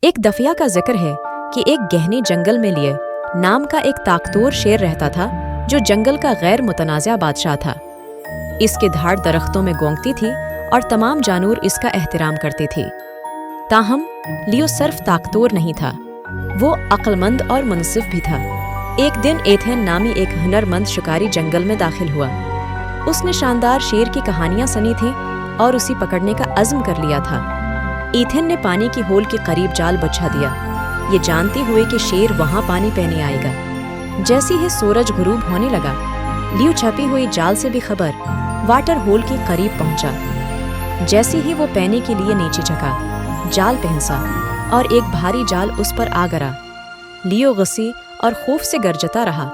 एक दफिया का जिक्र है कि एक गहने जंगल में लिए नाम का एक ताकतवर शेर रहता था जो जंगल का गैर मुतनाज़ा बादशाह था। इसकी धाड़ दरख्तों में गोंगती थी और तमाम जानवर इसका एहतराम करते थे। ताहम लियो सिर्फ ताकतवर नहीं था, वो अक्लमंद और मुनसिफ भी था। एक दिन एथेन नामी एक हुनरमंद शिकारी जंगल में दाखिल हुआ। उसने शानदार शेर की कहानियां सुनी थी और उसे पकड़ने का अज़्म कर लिया था। एथेन ने पानी की होल के करीब जाल बिछा दिया, ये जानते हुए कि शेर वहां पानी पीने आएगा। जैसे ही सूरज गुरूब होने लगा, लियो छपी हुई जाल से भी खबर वाटर होल के करीब पहुंचा। जैसे ही वो पीने के लिए नीचे झुका, जाल पहंसा और एक भारी जाल उस पर आ गिरा। लियो गुस्से और खौफ से गरजता रहा,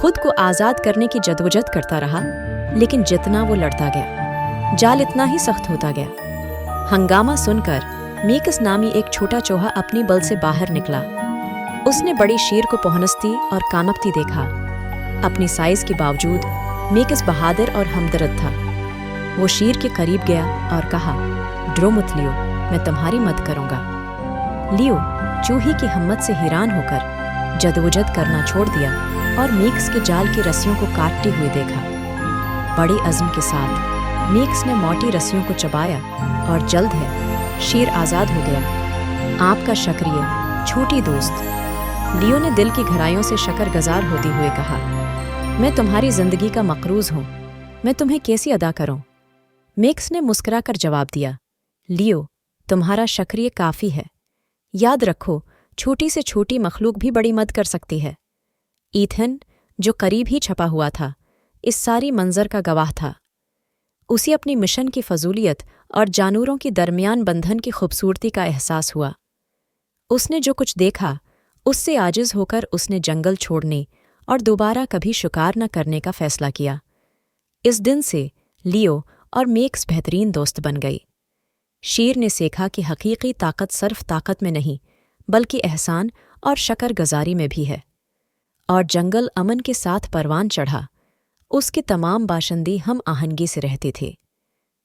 खुद को आज़ाद करने की जदोजहद करता रहा, लेकिन जितना वो लड़ता गया, जाल इतना ही सख्त होता गया। हंगामा सुनकर मेकस नामी एक छोटा चूहा अपनी बल से बाहर निकला। उसने बड़े शेर को पहुंचती और कांपती देखा। अपनी साइज के बावजूद मेकस बहादुर और हमदर्द था। वो शेर के करीब गया और कहा, डरो मत लियो, मैं तुम्हारी मदद करूंगा। लियो चूहे की हिम्मत से हैरान होकर जदोजहद करना छोड़ दिया और मेकस के जाल की रस्सियों को काटते हुए देखा। बड़े अज़्म के साथ मेकस ने मोटी रस्सियों को चबाया और जल्द है शेर आज़ाद हो गया। आपका शुक्रिया छोटी दोस्त, लियो ने दिल की गहराइयों से शुक्रगुजार होते हुए कहा। मैं तुम्हारी जिंदगी का मकरूज हूँ, मैं तुम्हें कैसे अदा करूं? मेकस ने मुस्कुराकर जवाब दिया, लियो तुम्हारा शुक्रिया काफ़ी है। याद रखो, छोटी से छोटी मखलूक भी बड़ी मदद कर सकती है। एथेन जो करीब ही छपा हुआ था, इस सारी मंजर का गवाह था। उसे अपनी मिशन की फजूलियत और जानवरों के दरमियान बंधन की खूबसूरती का एहसास हुआ। उसने जो कुछ देखा, उससे आजिज होकर उसने जंगल छोड़ने और दोबारा कभी शिकार न करने का फैसला किया। इस दिन से लियो और मेकस बेहतरीन दोस्त बन गई। शेर ने सीखा कि हकीकी ताकत सिर्फ ताकत में नहीं, बल्कि एहसान और शुक्रगुजारी में भी है। और जंगल अमन के साथ परवान चढ़ा। उसके तमाम बाशिंदे हम आहंगी से रहते थे।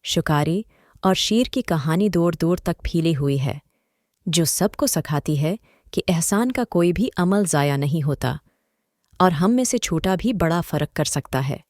शिकारी और शेर की कहानी दूर दूर तक फैली हुई है, जो सबको सिखाती है कि एहसान का कोई भी अमल ज़ाया नहीं होता और हम में से छोटा भी बड़ा फ़र्क कर सकता है।